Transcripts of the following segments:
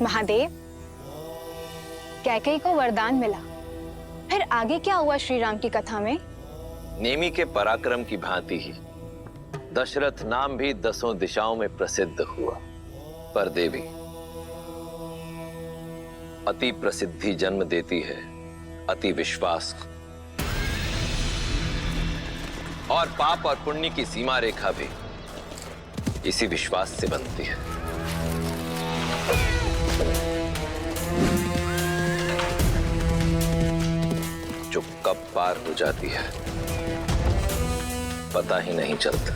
महादेव, कैकेयी को वरदान मिला, फिर आगे क्या हुआ श्री राम की कथा में? नेमी के पराक्रम की भांति ही दशरथ नाम भी 10 दिशाओं में प्रसिद्ध हुआ। पर देवी, अति प्रसिद्धि जन्म देती है अति विश्वास को, और पाप और पुण्य की सीमा रेखा भी इसी विश्वास से बनती है। जो कब पार हो जाती है पता ही नहीं चलता।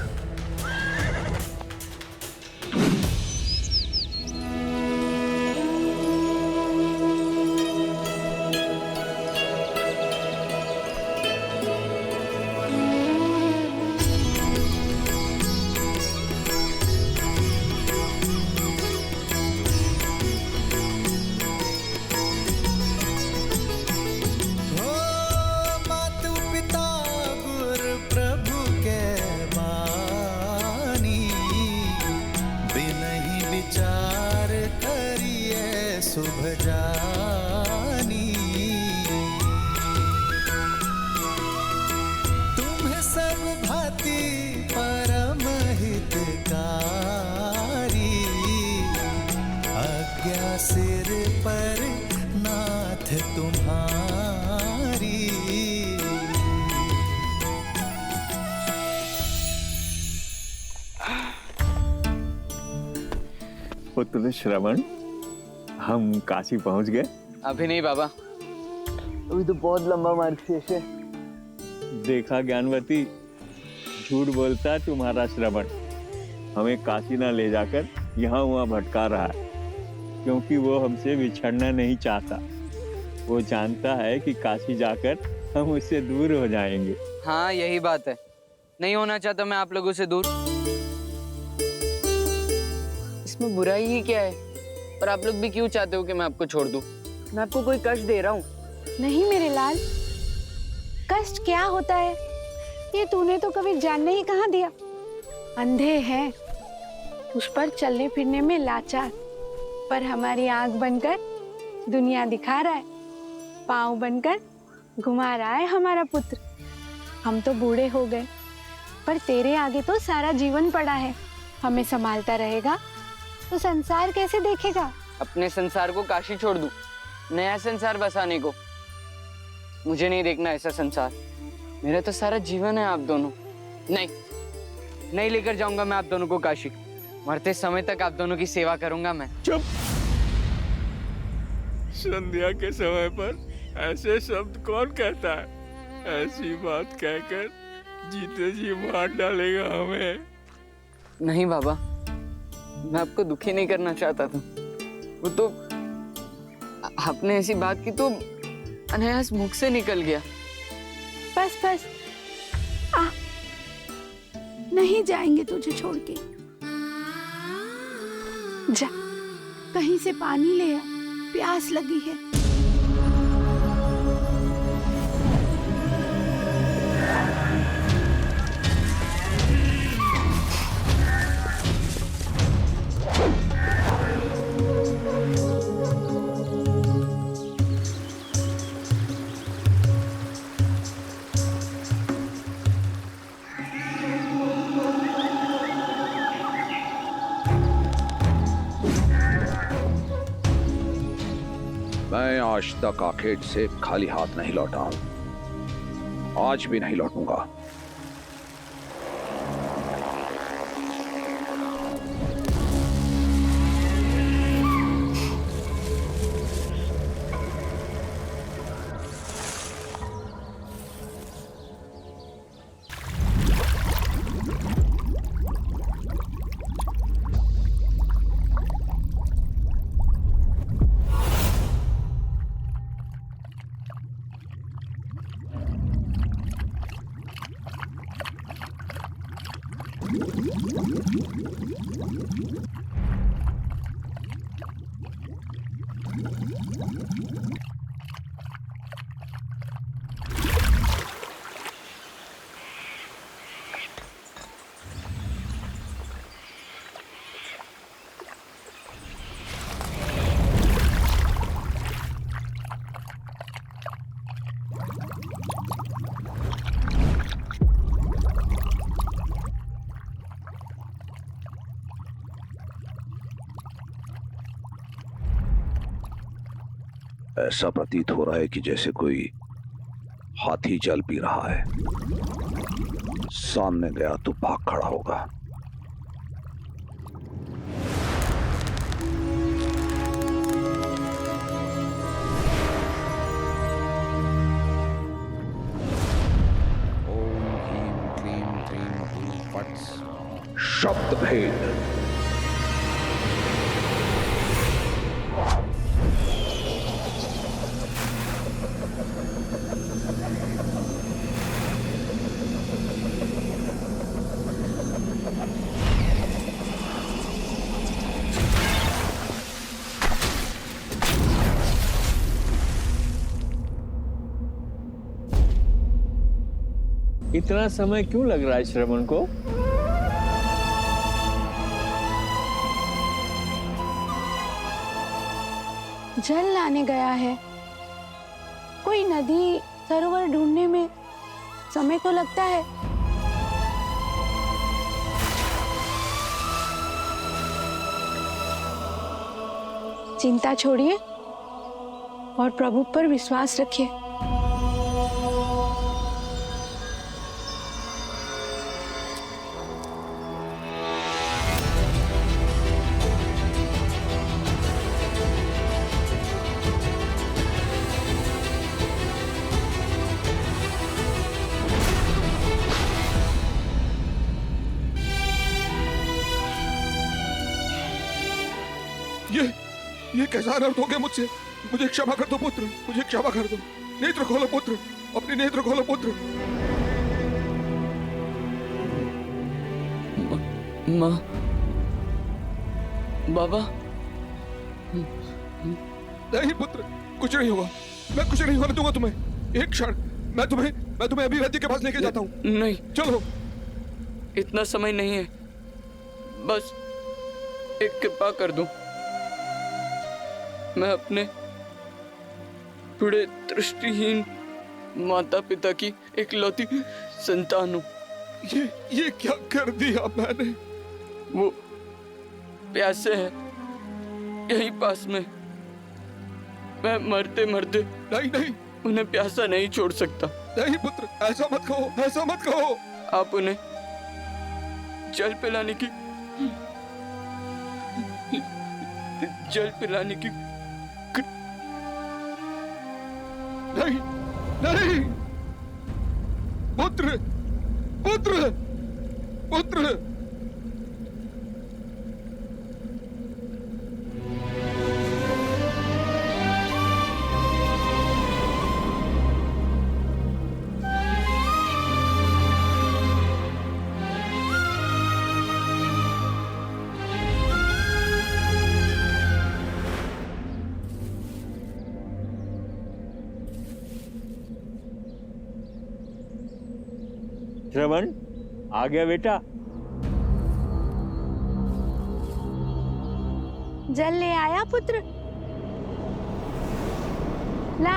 शुभ जानी तुम्हें सब भांति परम हितकारी, आज्ञा सिर पर नाथ तुम्हारी। पुत्र श्रवण, हम काशी पहुंच गए? अभी नहीं बाबा, अभी तो बहुत लंबा मार्ग शेष है। देखा ज्ञानवती, झूठ बोलता तुम्हारा श्रवण। हमें काशी ना ले जाकर यहाँ वहाँ भटका रहा है, क्योंकि वो हमसे बिछड़ना नहीं चाहता। वो जानता है कि काशी जाकर हम उससे दूर हो जाएंगे। हाँ, यही बात है। नहीं होना चाहता मैं आप लोगों से दूर। इसमें बुराई ही क्या है? और आप लोग भी क्यों चाहते हो कि मैं आपको छोड़ दूं? मैं आपको कोई कष्ट दे रहा हूँ? नहीं मेरे लाल, कष्ट क्या होता है ये तूने तो कभी जानने ही कहाँ दिया। अंधे हैं, उस पर चलने फिरने में लाचार, पर हमारी आंख बनकर दुनिया दिखा रहा है, पाँव बनकर घुमा रहा है हमारा पुत्र। हम तो बूढ़े हो गए, पर तेरे आगे तो सारा जीवन पड़ा है। हमें संभालता रहेगा तो संसार कैसे देखेगा? अपने संसार को काशी छोड़ दूं, नया संसार बसाने को? मुझे नहीं देखना ऐसा संसार। मेरा तो सारा जीवन है आप दोनों। नहीं लेकर जाऊंगा मैं आप दोनों को काशी। मरते समय तक आप दोनों की सेवा करूंगा मैं। चुप! संध्या के समय पर ऐसे शब्द कौन कहता है? ऐसी बात कहकर जीते जी मार डालेगा हमें। नहीं बाबा, मैं आपको दुखी नहीं करना चाहता था। वो तो आपने ऐसी बात की तो अनायास मुख से निकल गया। बस आ, नहीं जाएंगे तुझे छोड़ के। जा, कहीं से पानी ले आ, प्यास लगी है। मैं आज तक आखेट से खाली हाथ नहीं लौटा हूं, आज भी नहीं लौटूंगा। ऐसा प्रतीत हो रहा है कि जैसे कोई हाथी जल पी रहा है। सामने गया तो भाग खड़ा होगा। ओम ह्रीं क्लीं क्रीं हूं फट्। शब्द भेद। इतना समय क्यों लग रहा है श्रवण को? जल लाने गया है। कोई नदी सरोवर ढूंढने में समय तो लगता है। चिंता छोड़िए और प्रभु पर विश्वास रखिए। ये कैसा अनर्थ हो गया मुझसे? मुझे क्षमा कर दो पुत्र, मुझे क्षमा कर दो। नेत्र खोलो पुत्र, अपने नेत्र खोलो पुत्र। माँ, बाबा। नहीं पुत्र, कुछ नहीं होगा। मैं कुछ नहीं होने दूंगा तुम्हें। एक क्षण, मैं तुम्हें अभी वैद्य के पास लेके जाता हूँ। नहीं, चलो। इतना समय नहीं है। बस एक कृपा कर दो। मैं अपने बूढ़े दृष्टिहीन माता पिता की इकलौती संतान हूँ। ये क्या कर दिया मैंने? वो प्यासे हैं यहीं पास में। मैं मरते मरते नहीं उन्हें प्यासा नहीं छोड़ सकता। नहीं पुत्र, ऐसा मत कहो, ऐसा मत कहो। आप उन्हें जल पिलाने की नहीं पुत्र, पुत्र, पुत्र। श्रवण आ गया बेटा। जल ले आया पुत्र? ला,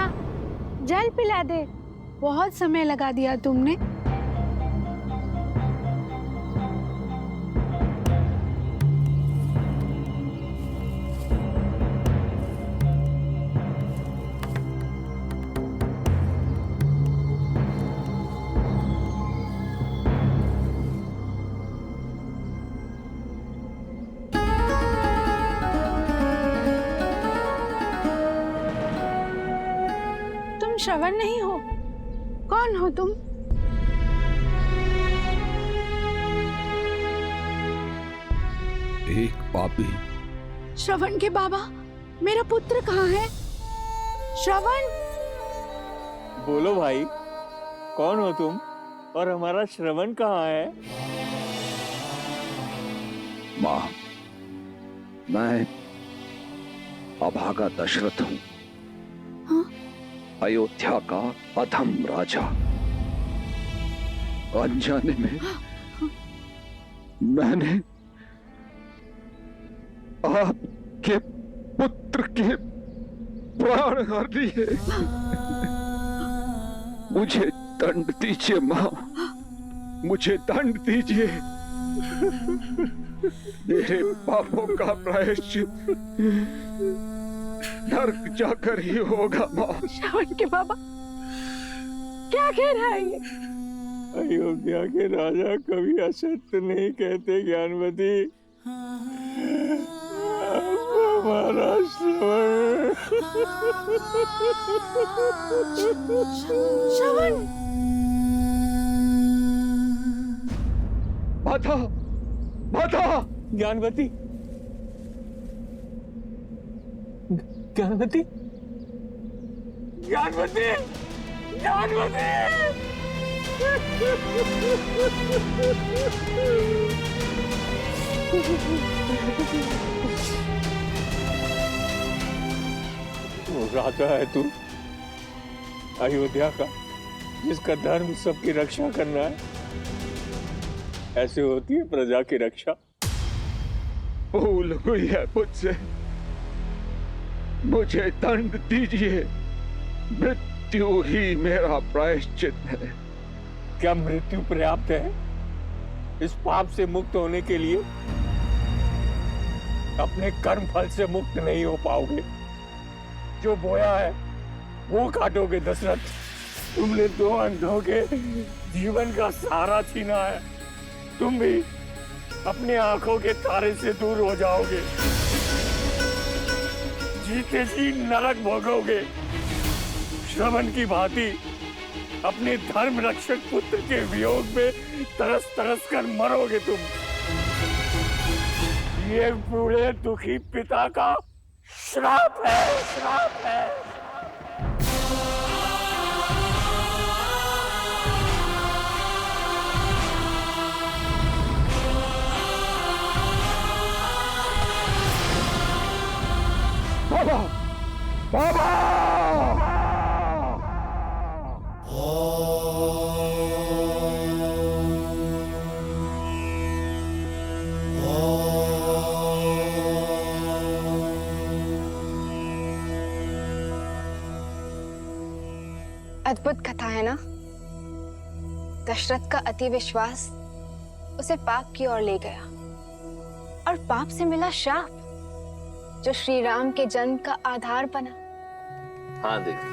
जल पिला दे। बहुत समय लगा दिया तुमने। श्रवण नहीं हो? कौन हो तुम? एक पापी। श्रवण के बाबा, मेरा पुत्र कहाँ है? श्रवण! बोलो भाई, कौन हो तुम और हमारा श्रवण कहाँ है? माँ, मैं अभागा दशरथ हूँ। हाँ? अयोध्या का अधम राजा। अनजाने में मैंने आपके पुत्र के प्राण हर लिए। मुझे दंड दीजिए माँ, मुझे दंड दीजिए। मेरे पापों का प्रायश्चित नर्क जाकर ही होगा माँ। श्रवण के बाबा क्या कह रहा है ये? अयोध्या के राजा कभी असत्य नहीं कहते ज्ञानवती। हमारा श्रवण। श्रवण माता, माता, ज्ञानवती, ज्ञानवती, ज्ञानवती, ज्ञानवती। राजा है तू अयोध्या का, जिसका धर्म सबकी रक्षा करना है। ऐसे होती है प्रजा की रक्षा। भूल हुई है मुझसे, मुझे दंड दीजिए। मृत्यु ही मेरा प्रायश्चित है। क्या मृत्यु पर्याप्त है इस पाप से मुक्त होने के लिए? अपने कर्म फल से मुक्त नहीं हो पाओगे। जो बोया है वो काटोगे दशरथ। तुमने दो अंधों के जीवन का सहारा छीना है। तुम भी अपने आंखों के तारे से दूर हो जाओगे। जीते जी नरक भोगोगे। श्रवण की भांति अपने धर्म रक्षक पुत्र के वियोग में तरस तरस कर मरोगे तुम। ये बूढ़े दुखी पिता का श्राप है, श्राप है। बाबा, बाबा, अद्भुत कथा है ना। दशरथ का अति विश्वास उसे पाप की ओर ले गया और पाप से मिला शाप, जो श्री राम के जन्म का आधार बना। हाँ देवी,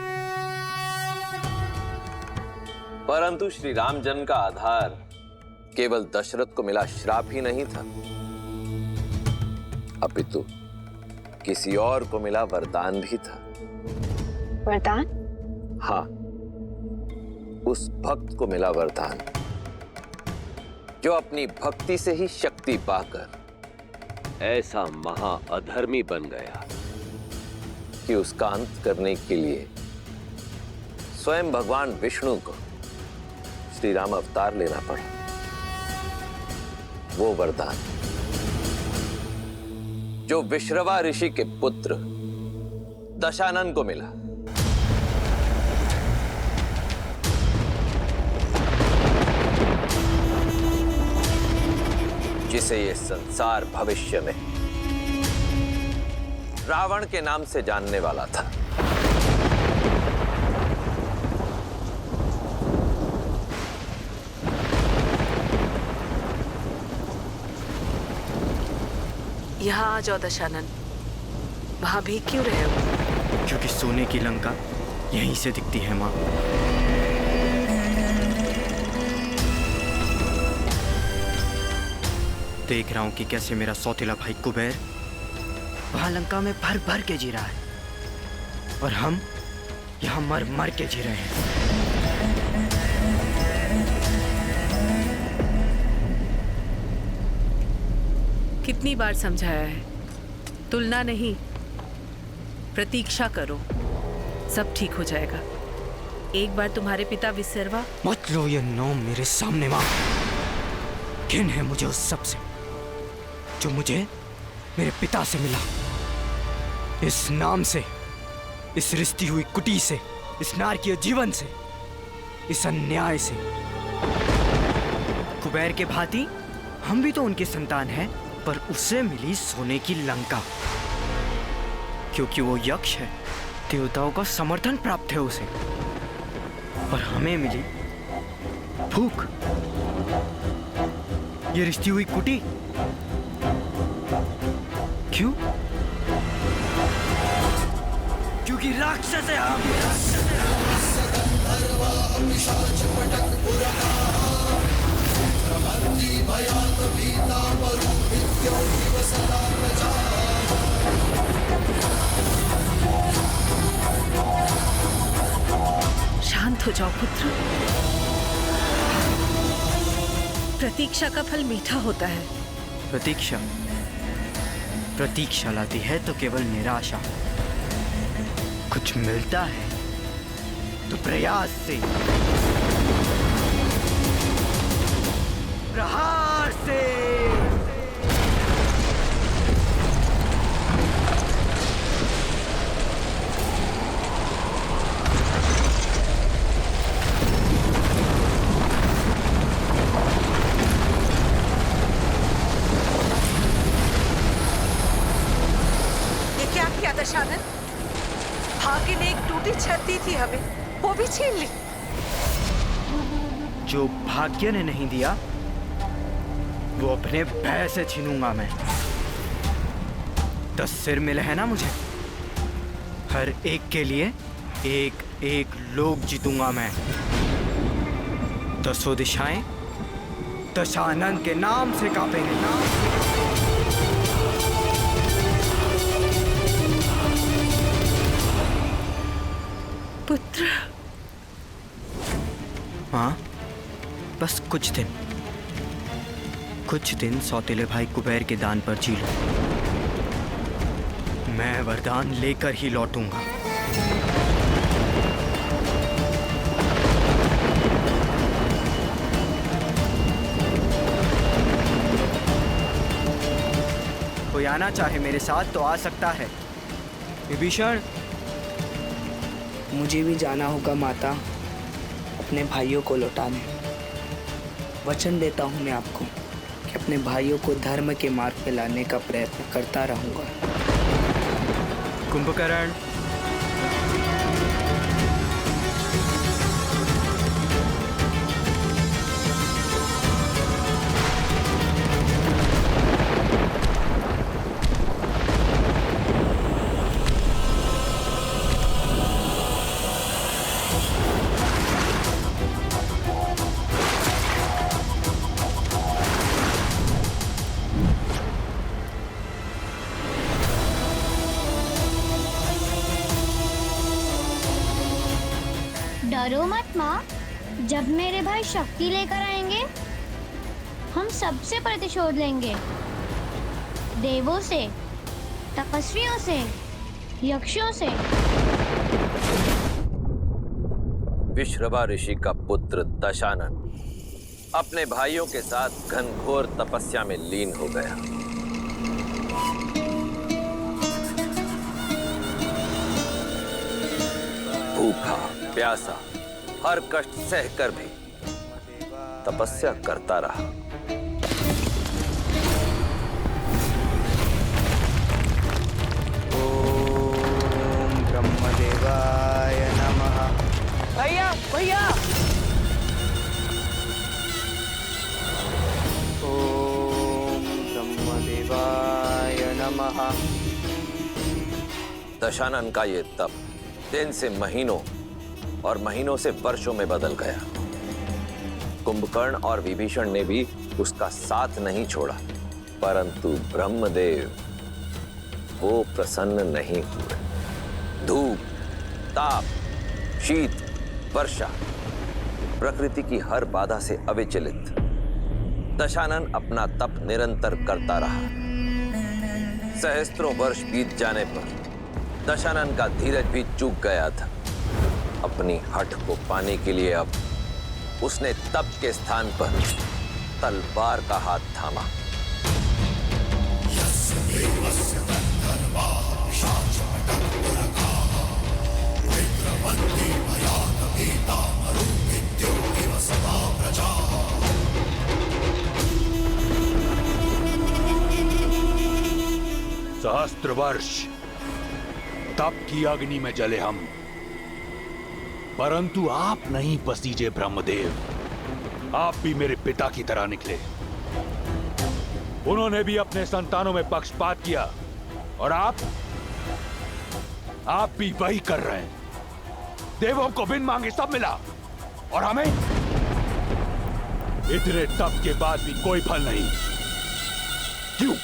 परंतु श्री राम जन्म का आधार केवल दशरथ को मिला श्राप ही नहीं था, अपितु किसी और को मिला वरदान भी था। वरदान? हाँ, उस भक्त को मिला वरदान जो अपनी भक्ति से ही शक्ति पाकर ऐसा महा अधर्मी बन गया कि उसका अंत करने के लिए स्वयं भगवान विष्णु को श्री राम अवतार लेना पड़ा। वो वरदान जो विश्रवा ऋषि के पुत्र दशानन को मिला। जिसे ये संसार भविष्य में रावण के नाम से जानने वाला था। यहाँ आ जाओ दशानन। वहां भी क्यों रहे हो? क्योंकि सोने की लंका यहीं से दिखती है माँ। देख रहा हूं कि कैसे मेरा सौतेला भाई कुबेर वहां लंका में भर भर के जी रहा है और हम यहां मर मर के जी रहे हैं। कितनी बार समझाया है, तुलना नहीं, प्रतीक्षा करो, सब ठीक हो जाएगा। एक बार तुम्हारे पिता विसर्वा। मत लो ये नाम मेरे सामने माँ। घिन है मुझे उस सब से जो मुझे मेरे पिता से मिला। इस नाम से, इस रिश्ती हुई कुटी से, इस नारकीय जीवन से, इस अन्याय से। कुबेर के भांति हम भी तो उनकी संतान हैं, पर उसे मिली सोने की लंका क्योंकि वो यक्ष है। देवताओं का समर्थन प्राप्त है उसे, पर हमें मिली भूख। ये रिश्ती हुई कुटी क्यों? की राक्षस है हम। शांत हो जाओ पुत्र। प्रतीक्षा का फल मीठा होता है। प्रतीक्षा प्रतीक्षा लाती है तो केवल निराशा। कुछ मिलता है तो प्रयास से, प्रहार से। क्या किया दशानन? भाग्य ने एक टूटी छत दी थी हमें, वो भी छीन ली। जो भाग्य ने नहीं दिया वो अपने भय से छीनूंगा मैं। 10 सिर मिले हैं ना मुझे, हर एक के लिए एक एक लोक जीतूंगा मैं। 10 दिशाएं दशानन के नाम से कांपेंगे। पुत्र। हाँ, बस कुछ दिन सौतेले भाई कुबेर के दान पर जी लो। मैं वरदान लेकर ही लौटूंगा। कोई आना चाहे मेरे साथ तो आ सकता है। विभीषण, मुझे भी जाना होगा माता, अपने भाइयों को लौटाने। वचन देता हूँ मैं आपको कि अपने भाइयों को धर्म के मार्ग पे लाने का प्रयत्न करता रहूँगा। कुंभकर्ण, डरो मत माँ, जब मेरे भाई शक्ति लेकर आएंगे हम सबसे प्रतिशोध लेंगे। देवों से, तपस्वियों से, यक्षों से। विश्रवा ऋषि का पुत्र दशानन अपने भाइयों के साथ घनघोर तपस्या में लीन हो गया। भूखा प्यासा हर कष्ट सहकर भी तपस्या करता रहा। ओम ब्रह्मदेवाय नमः। भैया भैया, ओम ब्रह्मदेवाय नमः। दशानन का ये तप दिन से महीनों और महीनों से वर्षों में बदल गया। कुंभकर्ण और विभीषण ने भी उसका साथ नहीं छोड़ा, परंतु ब्रह्मदेव वो प्रसन्न नहीं हुए। धूप, ताप, शीत, वर्षा, प्रकृति की हर बाधा से अविचलित दशानन अपना तप निरंतर करता रहा। सहस्त्रों वर्ष बीत जाने पर दशानन का धीरज भी चूक गया था। अपनी हठ को पाने के लिए अब उसने तप के स्थान पर तलवार का हाथ थामा। सहस्त्र वर्ष तप की अग्नि में जले हम, परंतु आप नहीं पसीजे ब्रह्मदेव। आप भी मेरे पिता की तरह निकले। उन्होंने भी अपने संतानों में पक्षपात किया और आप भी वही कर रहे हैं। देवों को बिन मांगे सब मिला और हमें इतने तप के बाद भी कोई फल नहीं। क्यों?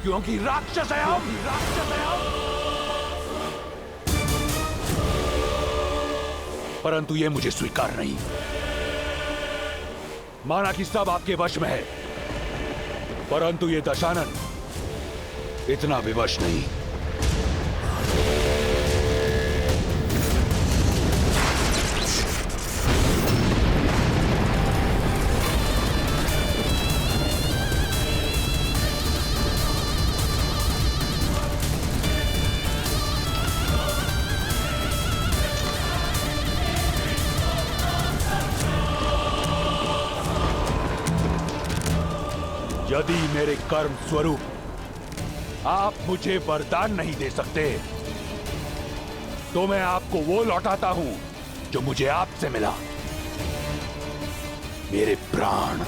क्योंकि राक्षस है हम। परंतु ये मुझे स्वीकार नहीं। माना कि सब आपके वश में है, परंतु ये दशानन इतना विवश नहीं। यदि मेरे कर्म स्वरूप आप मुझे वरदान नहीं दे सकते, तो मैं आपको वो लौटाता हूं जो मुझे आपसे मिला, मेरे प्राण।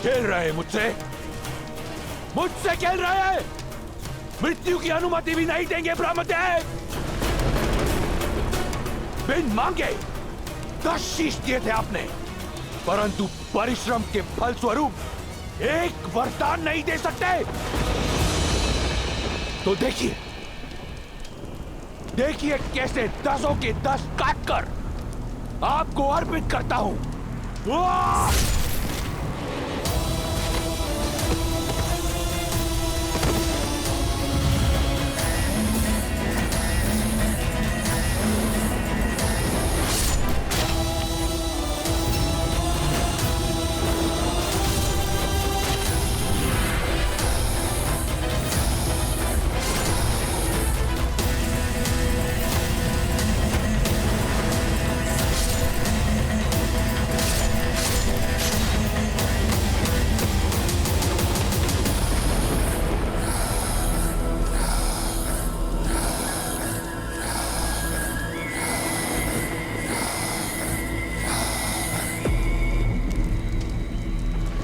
खेल रहे मुझसे खेल रहे हैं। मृत्यु की अनुमति भी नहीं देंगे ब्रह्मदेव। बिन मांगे 10 शीश दिए थे आपने, परंतु परिश्रम के फल स्वरूप एक वरदान नहीं दे सकते। तो देखिए कैसे 10 के 10 काटकर आपको अर्पित करता हूं।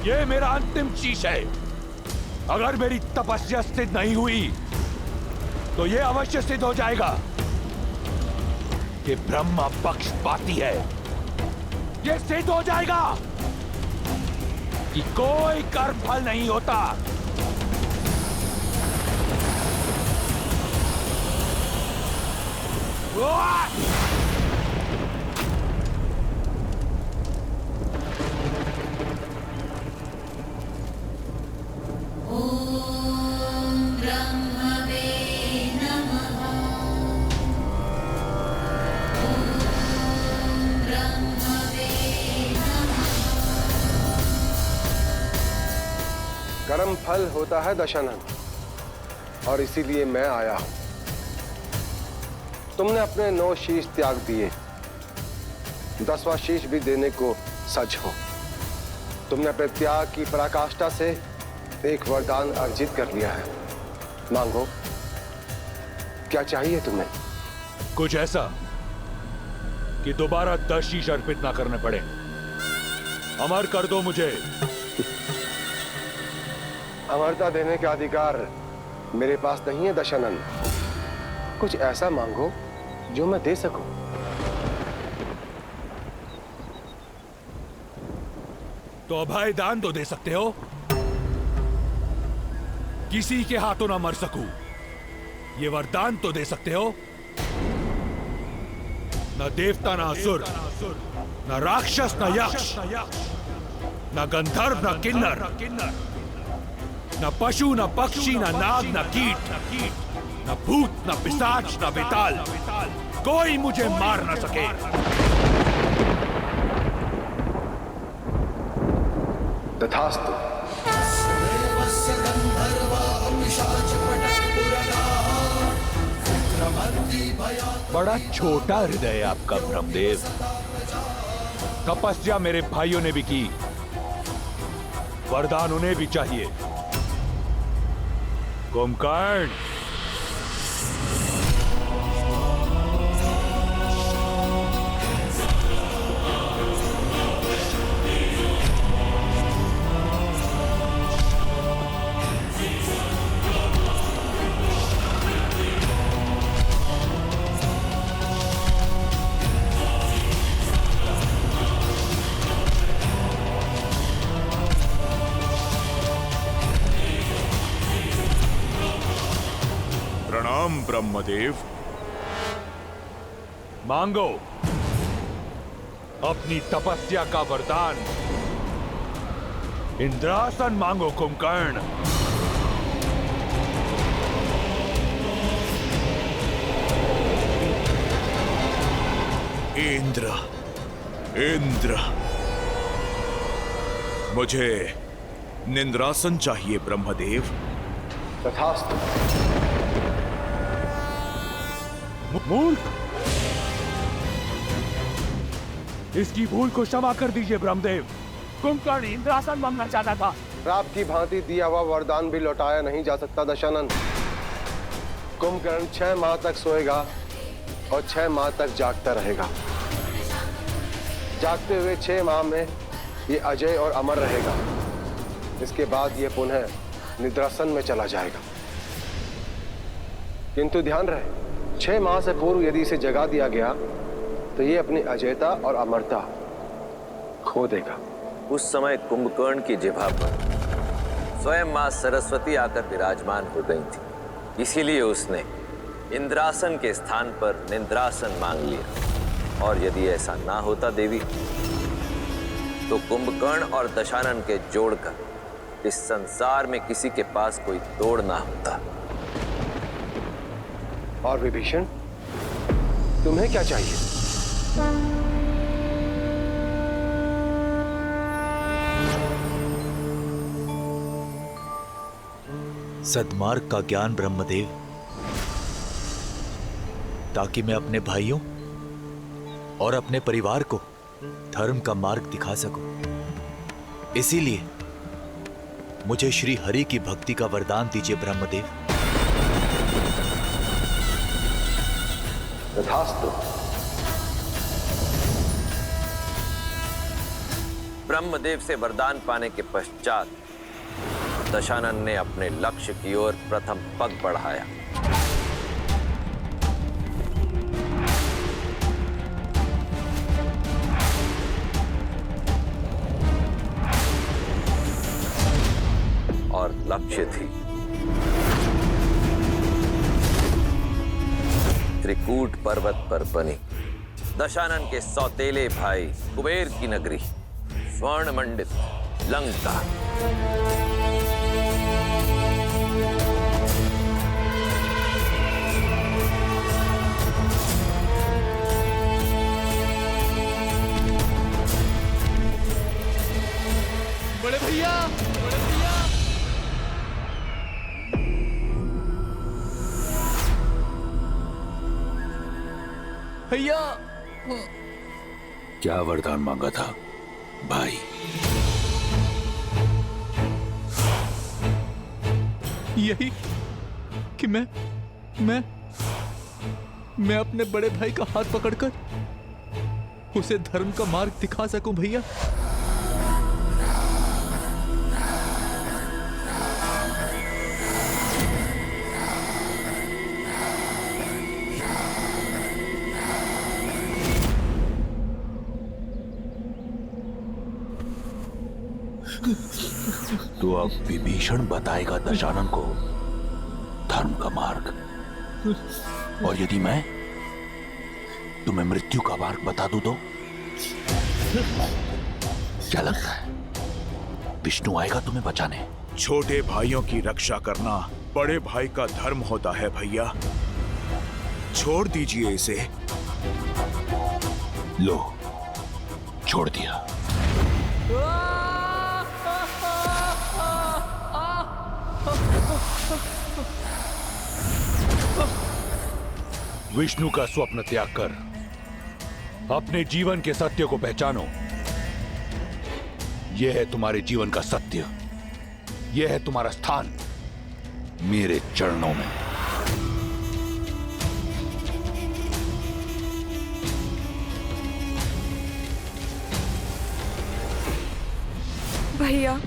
ये मेरा अंतिम शीश है। अगर मेरी तपस्या सिद्ध नहीं हुई तो ये अवश्य सिद्ध हो जाएगा कि ब्रह्मा पक्षपाती है। ये सिद्ध हो जाएगा कि कोई कर्म फल नहीं होता। कर्म फल होता है दशानन, और इसीलिए मैं आया हूं। तुमने अपने 9 शीश त्याग दिए, 10वां शीश भी देने को सच हो। तुमने अपने त्याग की पराकाष्ठा से एक वरदान अर्जित कर लिया है। मांगो, क्या चाहिए तुम्हें? कुछ ऐसा कि दोबारा 10 शीश अर्पित ना करने पड़े। अमर कर दो मुझे। अमरता देने का अधिकार मेरे पास नहीं है दशानन। कुछ ऐसा मांगो जो मैं दे सकूं। तो अभय दान तो दे सकते हो, किसी के हाथों ना मर सकूं, ये वरदान तो दे सकते हो। न देवता न असुर, न राक्षस न यक्ष, न गंधर्व न किन्नर, न पशु न पक्षी न नाग न कीट, न भूत न पिशाच न बेताल, कोई मुझे मार न सके। तथास्तु। बड़ा छोटा हृदय है आपका ब्रह्मदेव। तपस्या मेरे भाइयों ने भी की, वरदान उन्हें भी चाहिए। कुंभकर्ण, प्रणाम ब्रह्मदेव। मांगो अपनी तपस्या का वरदान। इंद्रासन मांगो कुंभकर्ण। इंद्र, इंद्र, मुझे निंद्रासन चाहिए ब्रह्मदेव। तथास्तु। मूर्ख, इसकी भूल को क्षमा कर दीजिए ब्रह्मदेव। कुंभकर्ण इंद्रासन मांगना चाहता था। रात की भांति दिया हुआ वरदान भी लौटाया नहीं जा सकता दशानन। कुंभकर्ण 6 माह तक सोएगा और 6 माह तक जागता रहेगा। जागते हुए 6 माह में ये अजय और अमर रहेगा। इसके बाद ये पुनः निद्रासन में चला जाएगा। किंतु ध्यान रहे, 6 माह से पूर्व यदि इसे जगा दिया गया तो ये अपनी अजयता और अमरता खो देगा। उस समय कुंभकर्ण की जिह्वा पर स्वयं मां सरस्वती आकर विराजमान हो गई थी, इसीलिए उसने इंद्रासन के स्थान पर निंद्रासन मांग लिया। और यदि ऐसा ना होता देवी, तो कुंभकर्ण और दशानन के जोड़कर इस संसार में किसी के पास कोई तोड़ ना होता। और विभीषण, तुम्हें क्या चाहिए? सद्मार्ग का ज्ञान ब्रह्मदेव, ताकि मैं अपने भाइयों और अपने परिवार को धर्म का मार्ग दिखा सकूं। इसीलिए मुझे श्री हरि की भक्ति का वरदान दीजिए ब्रह्मदेव। तथास्तु। ब्रह्मदेव से वरदान पाने के पश्चात दशानन ने अपने लक्ष्य की ओर प्रथम पग बढ़ाया। और लक्ष्य थी त्रिकूट पर्वत पर बनी दशानन के सौतेले भाई कुबेर की नगरी स्वर्ण मंडित लंका। बड़े भैया, बड़े भैया। भैया, क्या वरदान मांगा था भाई? यही कि मैं अपने बड़े भाई का हाथ पकड़कर उसे धर्म का मार्ग दिखा सकूं भैया। तो अब विभीषण बताएगा दशानन को धर्म का मार्ग, और यदि मैं तुम्हें मृत्यु का मार्ग बता दूं तो क्या लगता है विष्णु आएगा तुम्हें बचाने? छोटे भाइयों की रक्षा करना बड़े भाई का धर्म होता है भैया। छोड़ दीजिए इसे। लो, छोड़ दिया। विष्णु का स्वप्न त्याग कर अपने जीवन के सत्य को पहचानो। यह है तुम्हारे जीवन का सत्य, यह है तुम्हारा स्थान मेरे चरणों में। भैया,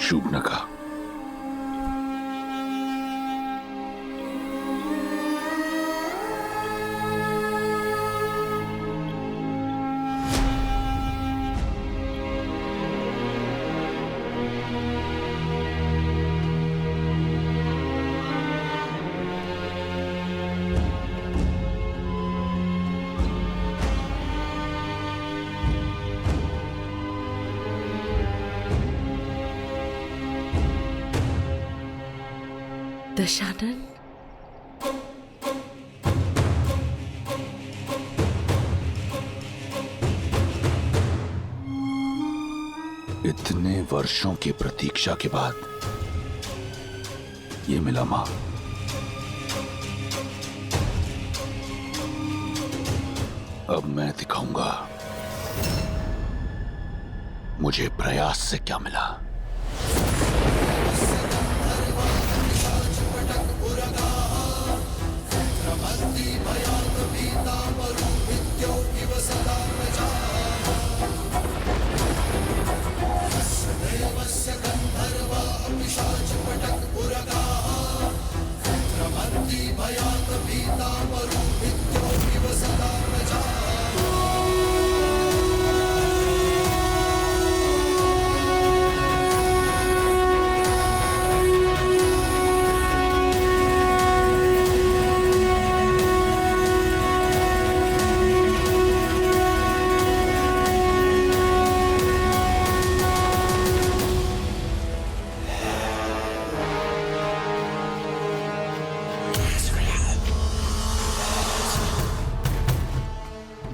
शूर्पणखा, दशानन, इतने वर्षों की प्रतीक्षा के बाद ये मिला मां। अब मैं दिखाऊंगा मुझे प्रयास से क्या मिला।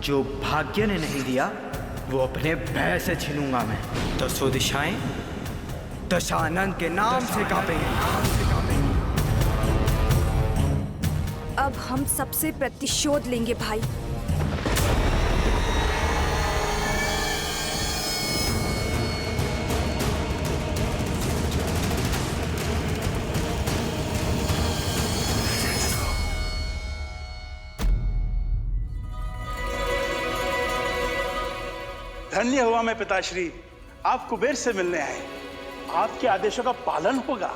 जो भाग्य ने नहीं दिया वो अपने भय से छीनूंगा मैं। दसों दिशाएं दशानन के नाम से कांपेंगी। अब हम सबसे प्रतिशोध लेंगे भाई। धन्य हुआ मैं पिताश्री, आप कुबेर से मिलने आए। आपके आदेशों का पालन होगा।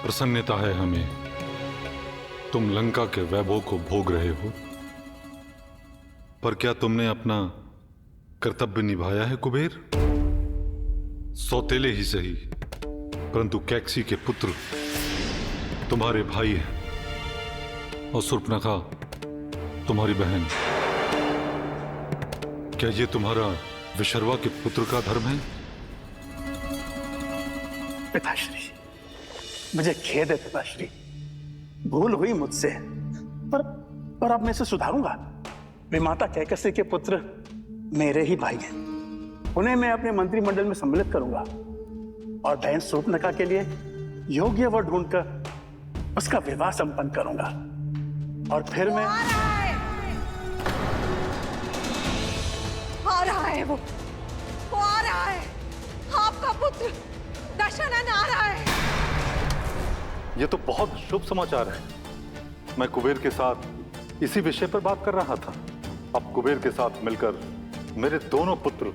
प्रसन्नता है हमें, तुम लंका के वैभव को भोग रहे हो, पर क्या तुमने अपना कर्तव्य निभाया है कुबेर? सौतेले ही सही, परंतु कैकसी के पुत्र तुम्हारे भाई हैं और शूर्पणखा तुम्हारी बहन। क्या ये तुम्हारा विशर्वा के पुत्र का धर्म है? पिताश्री, मुझे खेद है पिताश्री, भूल हुई मुझसे, पर अब मैं इसे सुधारूंगा। विमाता कैकसी के पुत्र मेरे ही भाई हैं, उन्हें मैं अपने मंत्रिमंडल में सम्मिलित करूंगा और बहन शूर्पणखा के लिए योग्य वर ढूंढकर उसका विवाह संपन्न करूंगा। और फिर मैं आ रहा है वो आ रहा है, पुत्र दशानन आ रहा है। ये तो बहुत शुभ समाचार है। मैं कुबेर के साथ इसी विषय पर बात कर रहा था। अब कुबेर के साथ मिलकर मेरे दोनों पुत्र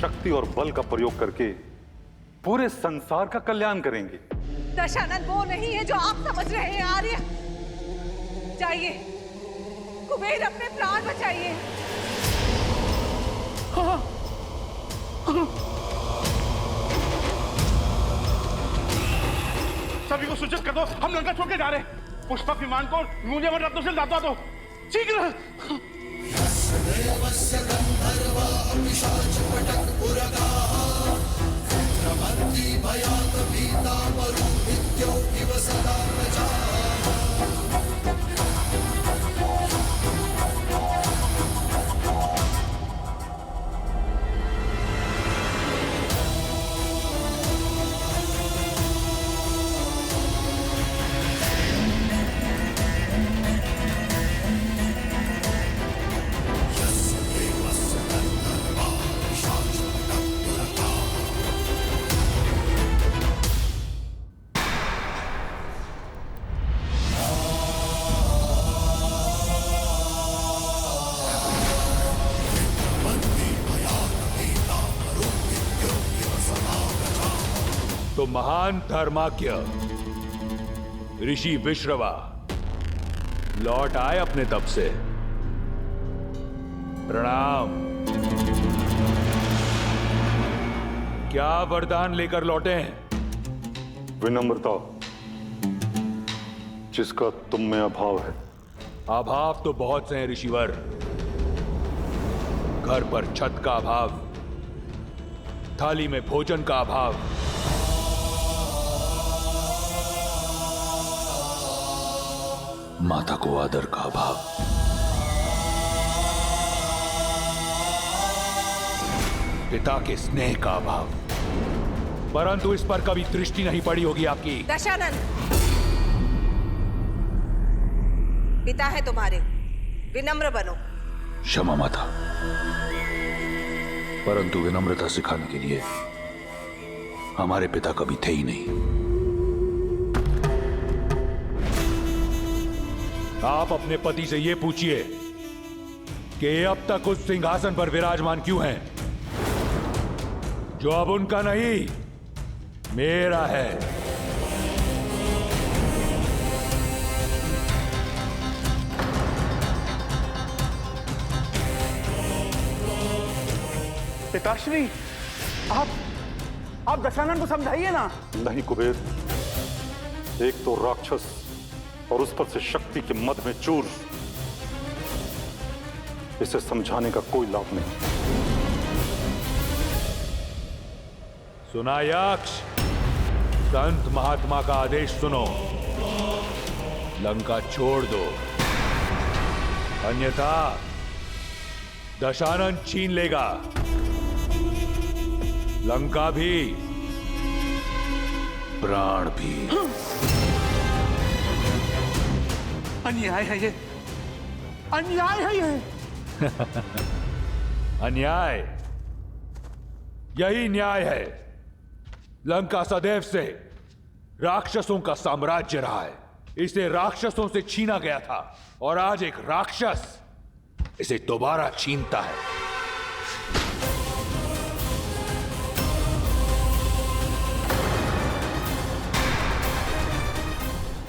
शक्ति और बल का प्रयोग करके पूरे संसार का कल्याण करेंगे। दशानन वो नहीं है जो आप समझ रहे हैं आर्य। जाइए, कुबेर अपने प्राण बचाइए। सभी को सूचित कर दो, हम लंका छोड़ के जा रहे हैं। पुष्पक विमान को मूल्यवान रत्नों से लादवा दो, शीघ्र। तो महान धर्माज्ञ ऋषि विश्रवा लौट आए अपने तप से। प्रणाम। क्या वरदान लेकर लौटे हैं? विनम्रता, जिसका तुम में अभाव है। अभाव तो बहुत से हैं ऋषिवर। घर पर छत का अभाव, थाली में भोजन का अभाव, माता को आदर का अभाव, पिता के स्नेह का अभाव, परंतु इस पर कभी दृष्टि नहीं पड़ी होगी आपकी। दशानन, पिता है तुम्हारे, विनम्र बनो। क्षमा माता, परंतु विनम्रता सिखाने के लिए हमारे पिता कभी थे ही नहीं। आप अपने पति से यह पूछिए कि अब तक उस सिंहासन पर विराजमान क्यों हैं, जो अब उनका नहीं मेरा है। पिताश्री, आप दशानन को समझाइए ना। नहीं कुबेर, एक तो राक्षस और उस पर से शक्ति के मद में चूर, इसे समझाने का कोई लाभ नहीं। सुना यक्ष, संत महात्मा का आदेश सुनो, लंका छोड़ दो, अन्यथा दशानन छीन लेगा लंका भी, प्राण भी। अन्याय है ये, अन्याय है ये। अन्याय, यही न्याय है। लंका सदैव से राक्षसों का साम्राज्य रहा है। इसे राक्षसों से छीना गया था और आज एक राक्षस इसे दोबारा छीनता है।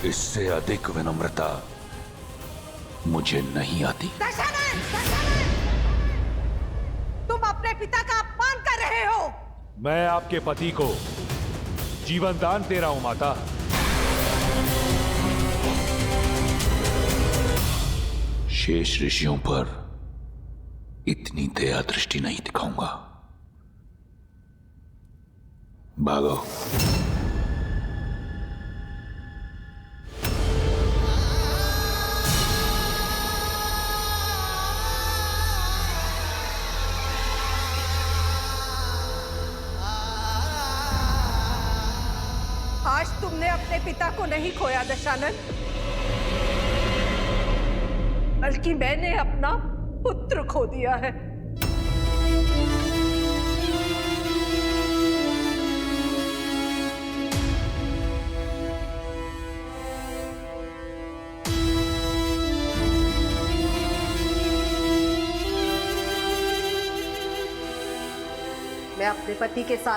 इससे अधिक विनम्रता मुझे नहीं आती। दशानन, तुम अपने पिता का अपमान कर रहे हो। मैं आपके पति को जीवन दान दे रहा हूं माता। शेष ऋषियों पर इतनी दया दृष्टि नहीं दिखाऊंगा। भागो। आज तुमने अपने पिता को नहीं खोया दशानन, बल्कि मैंने अपना पुत्र खो दिया है। मैं अपने पति के साथ